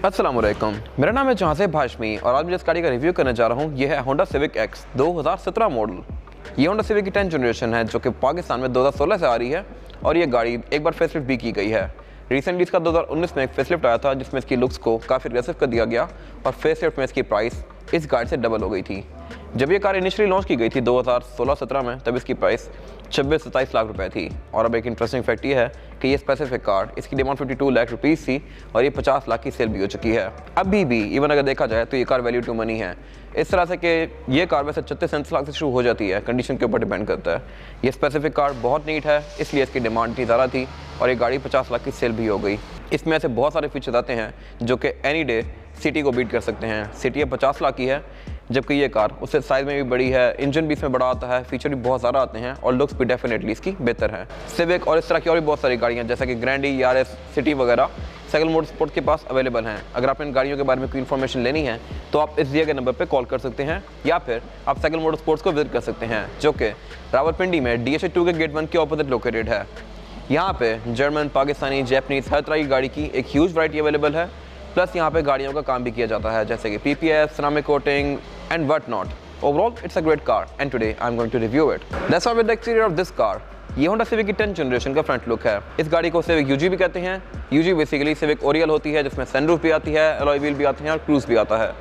अस्सलामुअलैकुम, मेरा नाम है जहांसेब हाशमी और आज मैं जिस गाड़ी का रिव्यू करने जा रहा हूँ यह है होंडा सिविक एक्स 2017 मॉडल। ये होंडा सिविक की 10th जनरेशन है जो कि पाकिस्तान में 2016 से आ रही है और ये गाड़ी एक बार फेसलिफ्ट भी की गई है। रिसेंटली इसका 2019 में एक फेसलिफ्ट आया था जिसमें इसकी लुक्स को काफ़ी अग्रेसिव कर दिया गया और फेसलिफ्ट में इसकी प्राइस इस गाड़ी से डबल हो गई थी। जब ये कार इनिशियली लॉन्च की गई थी 2016-17 में, तब इसकी प्राइस 26-27 लाख रुपए थी। और अब एक इंटरेस्टिंग फैक्ट ये है कि ये स्पेसिफिक कार इसकी डिमांड 52 लाख रुपीज़ थी और ये 50 लाख की सेल भी हो चुकी है। अभी भी इवन अगर देखा जाए तो ये कार वैल्यू टू मनी है, इस तरह से कि ये कार वैसे 36-37 लाख से शुरू हो जाती है, कंडीशन के ऊपर डिपेंड करता है। ये स्पेसिफिक कार बहुत नीट है, इसलिए इसकी डिमांड इतनी ज़्यादा थी और ये गाड़ी 50 लाख की सेल भी हो गई। इसमें ऐसे बहुत सारे फीचर्स आते हैं जो कि एनी डे सिटी को बीट कर सकते हैं। सिटी 50 लाख की है जबकि ये कार उससे साइज़ में भी बड़ी है, इंजन भी इसमें बड़ा आता है, फीचर भी बहुत ज़्यादा आते हैं और लुक्स भी डेफिनेटली इसकी बेहतर है। सिविक और इस तरह की और भी बहुत सारी गाड़ियाँ जैसा कि ग्रैंडी, यारिस, सिटी वगैरह साइकिल मोटरस्पोर्ट्स के पास अवेलेबल हैं। अगर आप इन गाड़ियों के बारे में कोई इन्फॉर्मेशन लेनी है तो आप इस दिए गए नंबर पर कॉल कर सकते हैं या फिर आप साइकिल मोटरस्पोर्ट्स को विजिट कर सकते हैं जो कि रावलपिंडी में DHA 2 के गेट 1 के ऑपोजिट लोकेटेड है। यहाँ पे जर्मन, पाकिस्तानी, जैपनीज़ हर तरह की गाड़ी की एक ह्यूज वैरायटी अवेलेबल है। प्लस यहाँ पे गाड़ियों का काम भी किया जाता है जैसे कि PPF, ceramic coating and what not. Overall, it's a great car and today I'm going to review it. Let's start with the exterior of this car. ये होंडा सिविक की 10th जनरेशन का फ्रंट लुक है। इस गाड़ी को civic UG भी कहते हैं। UG बेसिकली सिविक ओरियल होती है जिसमें सनरूफ भी आती है, अलॉय व्हील भी आते हैं और क्रूज भी आता है।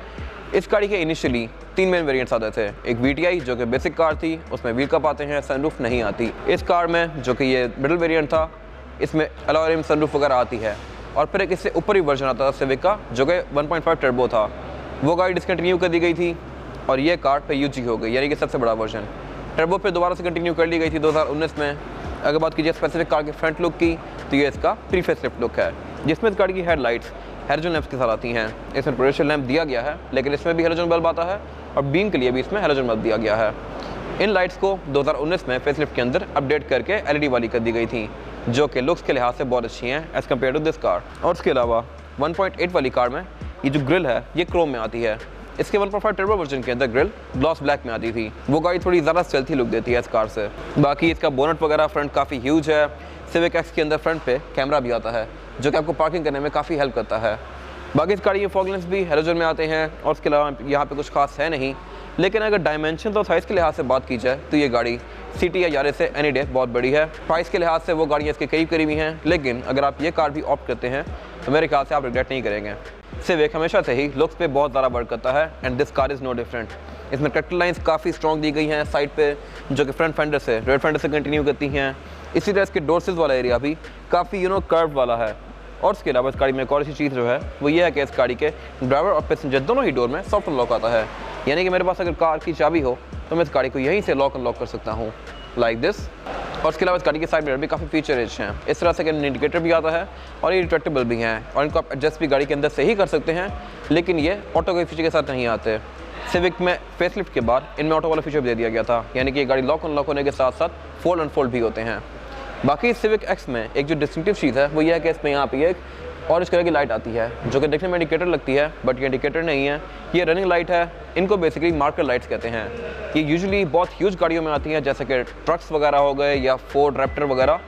इस गाड़ी के इनिशियली 3 मेन वेरिएंट्स आते थे। एक VTI जो कि बेसिक कार थी, उसमें व्हील कप आते हैं, सनरूफ नहीं आती। इस कार में जो कि ये मिडिल वेरिएंट था, इसमें अलॉय रिम, सनरूफ वगैरह आती है। और फिर एक इससे ऊपर ही वर्जन आता था सिविक का जो कि 1.5 टर्बो था, वो गाड़ी डिसकंटिन्यू कर दी गई थी और ये कार पे UG हो गई, यानी कि सबसे बड़ा वर्जन। टर्बो पे दोबारा से कंटिन्यू कर ली गई थी 2019 में। अगर बात कीजिए स्पेसिफिक कार के फ्रंट लुक की तो ये इसका प्री फेसलिफ्ट लुक है जिसमें इस गाड़ी की हेडलाइट्स हैलोजन लैंप्स के साथ आती हैं। इसमें प्रोजेक्शन लैंप दिया गया है लेकिन इसमें भी हैलोजन बल्ब आता है और बीम के लिए भी इसमें हैलोजन बल्ब दिया गया है। इन लाइट्स को 2019 में फेसलिफ्ट के अंदर अपडेट करके LED वाली कर दी गई थी जो कि लुक्स के लिहाज से बहुत अच्छी हैं as compared to this car. और उसके अलावा 1.8 वाली कार में ये जो ग्रिल है ये क्रोम में आती है। इसके 1.5 टर्बो वर्जन के अंदर ग्रिल ग्लॉस ब्लैक में आती थी। वो गाड़ी थोड़ी ज़्यादा स्टेल्थी लुक देती है इस कार से। बाकी इसका बोनट वगैरह फ्रंट काफ़ी ह्यूज है। सिविक एक्स के अंदर फ्रंट पे कैमरा भी आता है जो कि आपको पार्किंग करने में काफ़ी हेल्प करता है। बाकी इस गाड़ी के फॉग लैंप्स भी हैलोजन में आते हैं और उसके अलावा यहाँ पे कुछ खास है नहीं। लेकिन अगर डायमेंशन और साइज़ के लिहाज से बात की जाए तो ये गाड़ी सिटी या यारिस से एनी डे बहुत बड़ी है। प्राइस के लिहाज से वो गाड़ियाँ इसके करीब ही हैं, लेकिन अगर आप ये कार भी ऑप्ट करते हैं तो मेरे ख्याल से आप रिग्रेट नहीं करेंगे। सिविक हमेशा से ही लुक्स पे बहुत ज़्यादा वर्क करता है and this car is no different. इसमें कट लाइन्स काफ़ी स्ट्रॉन्ग दी गई हैं साइड पे जो कि फ्रंट फेंडर से, रेयर फेंडर से कंटिन्यू करती हैं। इसी तरह इसके डोर्सेज वाला एरिया भी काफ़ी कर्व वाला है। और उसके अलावा इस गाड़ी में एक और अच्छी चीज़ जो है वो ये है कि इस गाड़ी के ड्राइवर और पैसेंजर दोनों ही डोर में सॉफ्ट अनलॉक आता है, यानी कि मेरे पास अगर कार की चाबी हो तो मैं इस गाड़ी को यहीं से लॉक अनलॉक कर सकता हूँ लाइक दिस। और उसके अलावा इस गाड़ी के साइड मिरर भी काफ़ी फीचर रिच हैं। इस तरह से कि इंडिकेटर भी आता है और ये रिट्रैक्टेबल भी हैं और इनको आप एडजस्ट भी गाड़ी के अंदर से ही कर सकते हैं, लेकिन ये ऑटो के फीचर के साथ नहीं आते। सिविक में फेसलिफ्ट के बाद इनमें ऑटो वाला फीचर भी दे दिया गया था, यानी कि ये गाड़ी लॉक अनलॉक होने के साथ साथ फोल्ड अनफोल्ड भी होते हैं। बाकी सिविक एक्स में एक जो डिस्टिंक्टिव चीज़ है वो ये है कि इसमें यहाँ पे एक और इस तरह की लाइट आती है जो कि देखने में इंडिकेटर लगती है बट ये इंडिकेटर नहीं है, ये रनिंग लाइट है। इनको बेसिकली मार्कर लाइट्स कहते हैं। ये यूजुअली बहुत ह्यूज गाड़ियों में आती हैं जैसे कि ट्रक्स वगैरह हो गए या फोर्ड रैप्टर वगैरह।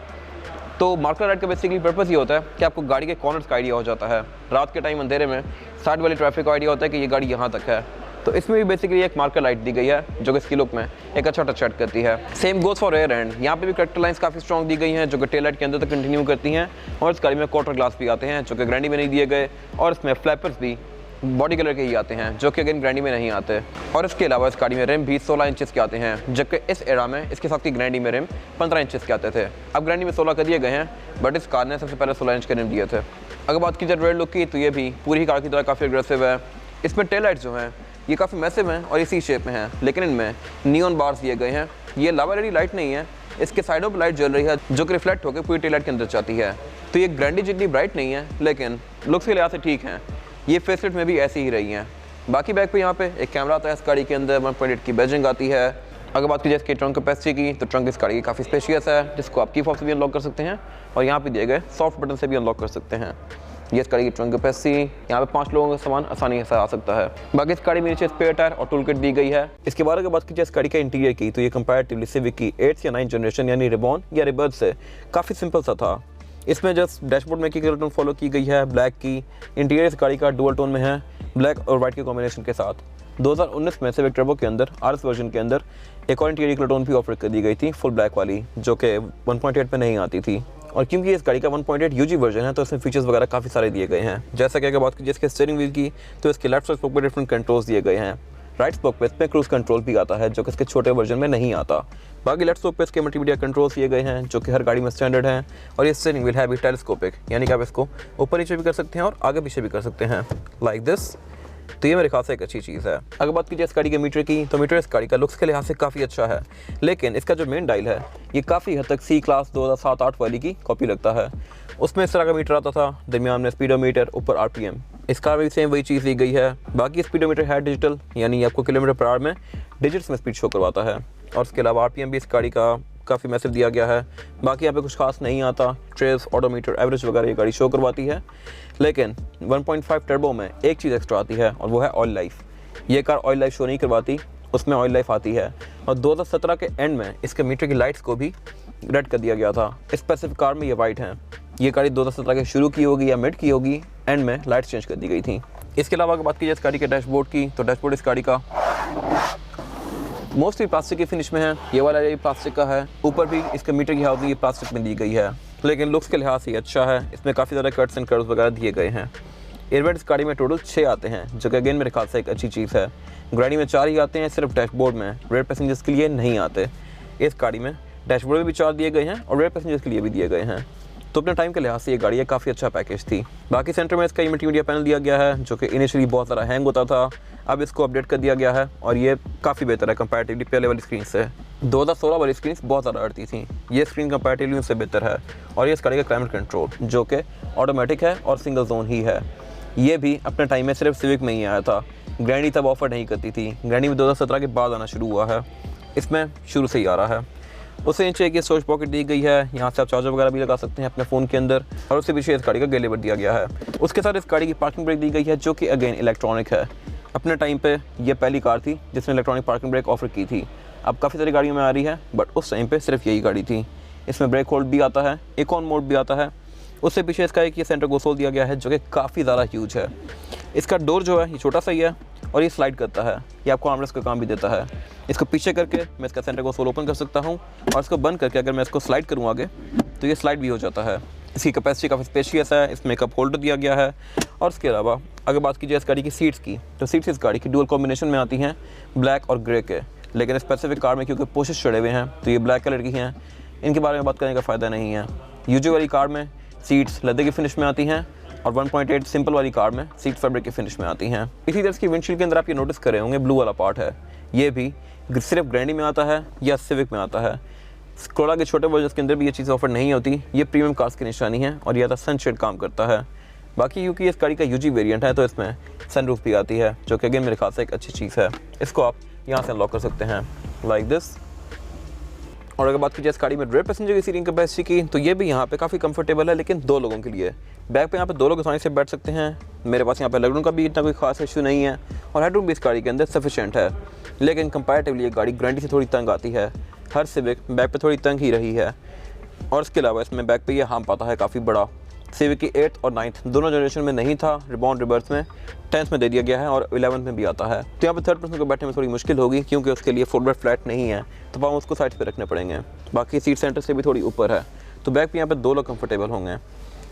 तो मार्कर लाइट का बेसिकली पर्पस ये होता है कि आपको गाड़ी के कॉर्नर्स का आइडिया हो जाता है। रात के टाइम अंधेरे में साइड वाली ट्रैफिक का आइडिया होता है कि ये गाड़ी यहाँ तक है, तो इसमें भी बेसिकली एक मार्कर लाइट दी गई है जो कि इसकी लुक में एक अच्छा टच ऐड करती है। Same goes for rear end, यहाँ पे भी करेक्टर लाइन्स काफ़ी स्ट्रॉन्ग दी गई हैं जो कि टेल लाइट के अंदर तक कंटिन्यू करती हैं। और इस गाड़ी में क्वार्टर ग्लास भी आते हैं जो कि ग्रैंडी में नहीं दिए गए और इसमें फ्लैपर्स भी बॉडी कलर के ही आते हैं जो कि अगेन ग्रैंडी में नहीं आते। और इसके अलावा इस गाड़ी में रिम भी 16 इंचेस के आते हैं जबकि इस एरा में इसके साथ की ग्रैंडी में रिम 15 इंचेस के आते थे। अब ग्रैंडी में 16 कर दिए गए हैं बट इस कार ने सबसे पहले 16 इंच के रिम दिए थे। अगर बात की जाए रेयर लुक की तो ये भी पूरी ही कार की तरह काफ़ी अग्रेसिव है। इसमें टेल लाइट्स जो हैं ये काफ़ी मैसिव हैं और इसी शेप में हैं, लेकिन इनमें नियॉन बार्स दिए गए हैं। ये लावा रेडी लाइट नहीं है, इसके साइडों पर लाइट जल रही है जो कि रिफ्लेक्ट होकर पूरी टेल लाइट के अंदर जाती है। तो ये ग्रैंडी जितनी ब्राइट नहीं है लेकिन लुक्स के लिहाज से ठीक हैं। ये फेसलिफ्ट में भी ऐसी ही रही हैं। बाकी बैक पे यहाँ पे एक कैमरा आता है इस गाड़ी के अंदर, 1.8 की बैजिंग आती है। अगर बात की जाए इसकी ट्रंक कैपेसिटी की तो ट्रंक इस गाड़ी की काफ़ी स्पेशियस है जिसको आप की फॉब से भी अनलॉक कर सकते हैं और यहाँ पे दिए गए सॉफ्ट बटन से भी अनलॉक कर सकते हैं। ये इस गाड़ी की ट्रंक कैपेसिटी, यहाँ पे 5 लोगों का सामान आसानी से आ सकता है। बाकी इस गाड़ी में नीचे स्पेयर टायर और टूल किट दी गई है। इसके बाद अगर बात की जाए इस गाड़ी का इंटीरियर की तो ये कंपैरेटिवली सिविक की 8th या 9th जनरेशन यानी रिबॉन या रिबर्थ से काफ़ी सिंपल सा था। इसमें जस्ट डैशबोर्ड में की कलर टोन फॉलो की गई है ब्लैक की। इंटीरियर इस गाड़ी का डुअल टोन में है, ब्लैक और वाइट के कॉम्बिनेशन के साथ। 2019 में सिविक टर्बो के अंदर RS वर्जन के अंदर एक और इंटीरियर कलर टोन भी ऑफर कर दी गई थी, फुल ब्लैक वाली, जो कि 1.8 पे नहीं आती थी। और क्योंकि इस गाड़ी का 1.8 UG वर्जन है तो इसमें फीचर्स वगैरह काफ़ी सारे दिए गए हैं। जैसा कि अगर बात की जिसके स्टीयरिंग व्हील की, तो इसके लेफ्ट साइड स्पोक पर डिफरेंट कंट्रोल्स दिए गए हैं। राइट स्पोक पे इसमें क्रूज कंट्रोल भी आता है, जो कि इसके छोटे वर्जन में नहीं आता। बाकी लेफ्ट स्पोक पे इसके मल्टीमीडिया कंट्रोल्स दिए गए हैं, जो कि हर गाड़ी में स्टैंडर्ड हैं। और ये स्टीयरिंग व्हील है भी टेलीस्कोपिक, यानी कि आप इसको ऊपर नीचे भी कर सकते हैं और आगे पीछे भी कर सकते हैं, लाइक दिस। तो ये मेरे ख्याल से एक अच्छी चीज़ है। अगर बात कीजिए इस गाड़ी के मीटर की, तो मीटर इस गाड़ी का लुक्स के लिहाज से काफ़ी अच्छा है, लेकिन इसका जो मेन डायल है ये काफ़ी हद तक C क्लास 2007-8 वाली की कॉपी लगता है। उसमें इस तरह का मीटर आता था, दरमियान में स्पीडोमीटर, ऊपर RPM। इसका भी सेम वही चीज़ दी गई है। बाकी स्पीडोमीटर है डिजिटल, यानी आपको किलोमीटर पर आवर में डिजिट्स में स्पीड शो करवाता है। और उसके अलावा RPM भी इस गाड़ी का काफ़ी मैसिव दिया गया है। बाकी यहाँ पे कुछ खास नहीं आता, ट्रेस, ऑडोमीटर, एवरेज वगैरह ये गाड़ी शो करवाती है। लेकिन 1.5 टर्बो में एक चीज़ एक्स्ट्रा आती है और वो है ऑयल लाइफ। ये कार ऑयल लाइफ शो नहीं करवाती, उसमें ऑयल लाइफ आती है। और 2017 के एंड में इसके मीटर की लाइट्स को भी रेड कर दिया गया था। स्पेसिफिक कार में ये वाइट हैं। ये गाड़ी 2017 के शुरू की होगी या मिड की होगी, एंड में लाइट्स चेंज कर दी गई थी। इसके अलावा अगर बात कीजिए इस गाड़ी के डैशबोर्ड की, तो डैशबोर्ड इस गाड़ी का मोस्टली प्लास्टिक की फिनिश में है। ये वाला ये प्लास्टिक का है, ऊपर भी इसके मीटर की हाउसिंग ये प्लास्टिक में दी गई है, लेकिन लुक्स के लिहाज से अच्छा है। इसमें काफ़ी ज़्यादा कट्स एंड कर्व्स वगैरह दिए गए हैं। एयरबैग इस गाड़ी में टोटल 6 आते हैं, जो कि अगेन मेरे ख्याल से एक अच्छी चीज़ है। गाड़ी में 4 ही आते हैं, सिर्फ डैशबोर्ड में, रेयर पैसेंजर्स के लिए नहीं आते। इस गाड़ी में डैशबोर्ड में भी 4 दिए गए हैं और रेयर पैसेंजर्स के लिए भी दिए गए हैं। तो अपने टाइम के लिहाज से ये गाड़ी काफ़ी अच्छा पैकेज थी। बाकी सेंटर में इसका मल्टीमीडिया पैनल दिया गया है, जो कि इनिशियली बहुत ज़्यादा हैंग होता था, अब इसको अपडेट कर दिया गया है और ये काफ़ी बेहतर है कंपैरेटिवली पहले वाली स्क्रीन से। 2016 वाली स्क्रीन बहुत ज़्यादा अड़ती थी, ये स्क्रीन कंपैरेटिवली उससे बेहतर है। और ये इस गाड़ी का क्लाइमेट कंट्रोल, जो कि ऑटोमेटिक है और सिंगल जोन ही है। ये भी अपने टाइम में सिर्फ सिविक में ही आया था, ग्रैंडी तब ऑफर नहीं करती थी। ग्रैंडी में 2017 के बाद आना शुरू हुआ है, इसमें शुरू से ही आ रहा है। उससे नीचे एक स्टोरेज पॉकेट दी गई है, यहाँ से आप चार्जर वगैरह भी लगा सकते हैं अपने फ़ोन के अंदर। और उससे पीछे इस गाड़ी का गेलेवर दिया गया है। उसके साथ इस गाड़ी की पार्किंग ब्रेक दी गई है, जो कि अगेन इलेक्ट्रॉनिक है। अपने टाइम पे ये पहली कार थी जिसने इलेक्ट्रॉनिक पार्किंग ब्रेक ऑफर की थी। अब काफ़ी सारी गाड़ियों में आ रही है, बट उस टाइम पे सिर्फ यही गाड़ी थी। इसमें ब्रेक होल्ड भी आता है, एक ऑन मोड भी आता है। उससे पीछे इसका एक ये सेंटर कंसोल दिया गया है, जो कि काफ़ी ज़्यादा ह्यूज है। इसका डोर जो है ये छोटा सा ही है और ये स्लाइड करता है, ये आपको आर्मरेस्ट का काम भी देता है। इसको पीछे करके मैं इसका सेंटर कंसोल ओपन कर सकता हूँ और इसको बंद करके अगर मैं इसको स्लाइड करूँ आगे, तो ये स्लाइड भी हो जाता है। इसकी कैपेसिटी काफ़ी स्पेशियस है, इसमें कप होल्डर दिया गया है। और उसके अलावा अगर बात कीजिए इस गाड़ी की सीट्स की, तो सीट्स इस गाड़ी की डुअल कॉम्बिनेशन में आती हैं, ब्लैक और ग्रे के। लेकिन स्पेसिफिक कार में क्योंकि पोशेस चढ़े हुए हैं तो ये ब्लैक कलर की हैं, इनके बारे में बात करने का फ़ायदा नहीं है। यूजी वाली कार में सीट्स लेदर की फिनिश में आती हैं और 1.8 सिंपल वाली कार में सीट फैब्रिक की फिनिश में आती हैं। इसी तरह की विंडशील्ड के अंदर आप ये नोटिस कर रहे होंगे ब्लू वाला पार्ट है, ये भी सिर्फ ग्रैंडी में आता है या सिविक में आता है। स्कोडा के छोटे वर्जन के अंदर भी ये चीज़ ऑफर नहीं होती, ये प्रीमियम कार्स की निशानी है और यह सनशेड काम करता है। बाकी क्योंकि इस गाड़ी का यूजी वेरिएंट है तो इसमें सनरूफ भी आती है, जो कि अगेन मेरे ख्याल से एक अच्छी चीज़ है। इसको आप यहाँ से अनलॉक कर सकते हैं लाइक दिस। और अगर बात कीजिए इस गाड़ी में रेयर पैसेंजर की सीटिंग कैपेसिटी की, तो ये भी यहाँ पे काफ़ी कंफर्टेबल है, लेकिन 2 लोगों के लिए। बैक पे यहाँ पे 2 लोग आसानी से बैठ सकते हैं। मेरे पास यहाँ पे लेगरूम का भी इतना कोई खास इशू नहीं है और हेडरूम भी इस गाड़ी के अंदर सफिशिएंट है। लेकिन कंपैरेटिवली ये गाड़ी ग्रैंडी से थोड़ी तंग आती है, हर सिविक बैक पे थोड़ी तंग ही रही है। और इसके अलावा इसमें बैक पे ये हम्प आता है काफ़ी बड़ा, सिविक की 8th और 9th दोनों जनरेशन में नहीं था, रिबॉर्न रिवर्स में 10th में दे दिया गया है और 11th में भी आता है। तो यहाँ पे थर्ड पर्सन को बैठने में थोड़ी मुश्किल होगी, क्योंकि उसके लिए फुटबॉल फ्लैट नहीं है, तो पाँव उसको साइड पे रखने पड़ेंगे। बाकी सीट सेंटर से भी थोड़ी ऊपर है, तो बैक पे यहाँ पे 2 लोग कंफर्टेबल होंगे।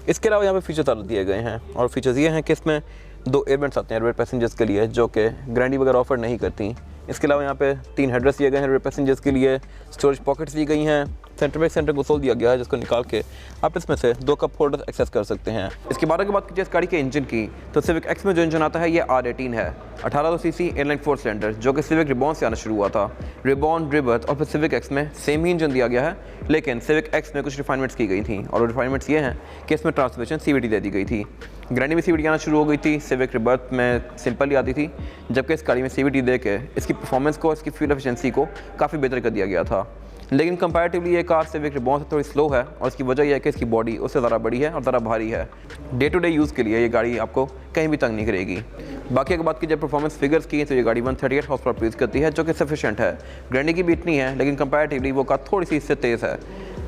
इसके अलावा यहाँ पे फीचर्स ज़्यादा दिए गए हैं और फीचर्स ये हैं कि इसमें 2 एयरवेंट्स आते हैं रेयर पैसेंजर्स के लिए, जो कि ग्रैंडी वगैरह ऑफर नहीं करती। इसके अलावा यहाँ पे 3 हेडरेस्ट दिए गए हैं रेयर पैसेंजर्स के लिए, स्टोरेज पॉकेट्स दी गई हैं, सेंटर में सेंटर कंसोल दिया गया है, जिसको निकाल के आप इसमें से 2 कप होल्डर एक्सेस कर सकते हैं। इसके बाद की बात कीजिए इस गाड़ी के इंजन की, तो सिविक एक्स में जो इंजन आता है ये R18 है, 1800 सीसी एयरलाइन 4 सिलेंडर, जो कि सिविक रिबॉन से आना शुरू हुआ था। रिबॉन, रिबर्थ और फिर सिविक एक्स में सेम ही इंजन दिया गया है, लेकिन सिविक एक्स में कुछ रिफाइनमेंट्स की गई थी और वो रिफाइनमेंट्स ये हैं कि इसमें ट्रांसमिशन CVT दे दी गई थी। ग्रैंडी में CVT आना शुरू हो गई थी, सिविक रिबर्थ में सिंपल ही आती थी, जबकि इस गाड़ी में CVT दे के इसकी परफॉर्मेंस को, इसकी फ्यूल एफिशिएंसी को काफ़ी बेहतर कर दिया गया था। लेकिन कंपैरेटिवली ये कार सिविक रिबॉन से थोड़ी स्लो है और इसकी वजह यह है कि इसकी बॉडी उससे ज़रा बड़ी है और ज़रा भारी है। डे टू डे यूज़ के लिए ये गाड़ी आपको कहीं भी तंग नहीं करेगी। बाकी अगर बात की जाए परफॉर्मेंस फिगर्स की, तो ये गाड़ी 138 हॉर्स पावर प्रोड्यूस करती है, जो कि सफिशिएंट है। ग्रैंडी की भी इतनी है, लेकिन कंपैरेटिवली वो कार थोड़ी सी इससे तेज़ है।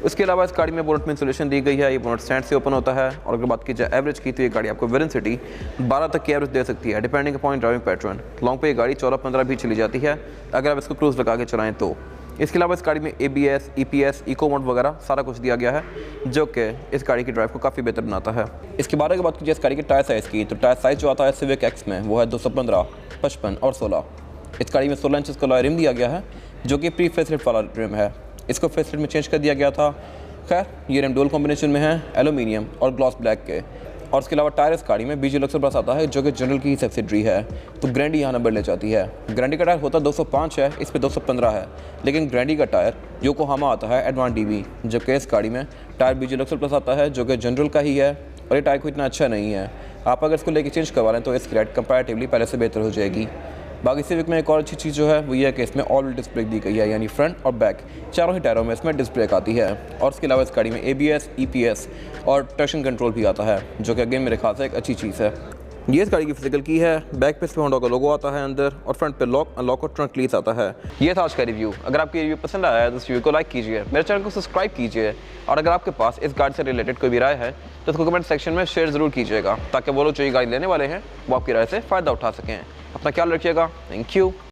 उसके अलावा इस गाड़ी में बोनट में इंसुलेशन दी गई है, ये बोनट स्टैंड से ओपन होता है। और अगर बात की जाए एवरेज की, तो ये गाड़ी आपको विद इन सिटी 12 तक की एवरेज दे सकती है, depending upon driving pattern. Long पे ये गाड़ी 14-15 भी चली जाती है अगर आप इसको क्रूज लगा के चलाएं तो। इसके अलावा इस गाड़ी में ABS, EPS, इको मोड वगैरह सारा कुछ दिया गया है, जो कि इस गाड़ी की ड्राइव को काफ़ी बेहतर बनाता है। इसके बाद अगर बात की जाए इस गाड़ी के टायर साइज़ की, तो टायर साइज़ जो आता है सिविक एक्स में वो है 215, 55 और 16। इस गाड़ी में 16 इंच का अलॉय रिम दिया गया है, जो कि प्री फेसलिफ्ट वाला रिम है। इसको फेसलिफ्ट में चेंज कर दिया गया था। खैर ये रिम डुअल कॉम्बिनेशन में है, एल्यूमिनियम और ग्लॉस ब्लैक के। और उसके अलावा टायर इस गाड़ी में BG लक्सर प्लस आता है, जो कि जनरल की ही सब्सिडरी है, तो ग्रैंडी यहाँ नंबर ले जाती है। ग्रैंडी का टायर होता 205 है, इस पे 215 है, लेकिन ग्रैंडी का टायर योकोहामा आता है एडवांस DB, जबकि इस गाड़ी में टायर BG लक्सर प्लस आता है, जो कि जनरल का ही है और ये टायर को इतना अच्छा नहीं है। आप अगर इसको लेके चेंज करवा लें तो इसकी राइड कंपैरेटिवली पहले से बेहतर हो जाएगी। बाकी सिविक में एक और अच्छी चीज़ जो है वो ये है कि इसमें ऑल डिस्क ब्रेक दी गई है, यानी फ्रंट और बैक चारों ही टायरों में इसमें डिस्क ब्रेक आती है। और इसके अलावा इस गाड़ी में ABS, EPS और ट्रैक्शन कंट्रोल भी आता है, जो कि अगेन मेरे ख्याल से एक अच्छी चीज़ है। ये इस गाड़ी की फिजिकल की है। बैक पे इस पे होंडा का लोगो आता है अंदर, और फ्रंट पे लॉक अनलॉक और ट्रंक लीज आता है। ये था आज का रिव्यू। अगर आपको ये रिव्यू पसंद आया है तो इस वीडियो को लाइक कीजिए, मेरे चैनल को सब्सक्राइब कीजिए, और अगर आपके पास इस गाड़ी से रिलेटेड कोई भी राय है तो उसको कमेंट सेक्शन में शेयर ज़रूर कीजिएगा, ताकि वो लोग जो ये गाड़ी लेने वाले हैं वो आपकी राय से फ़ायदा उठा सकें। अपना ख्याल रखिएगा। Thank you.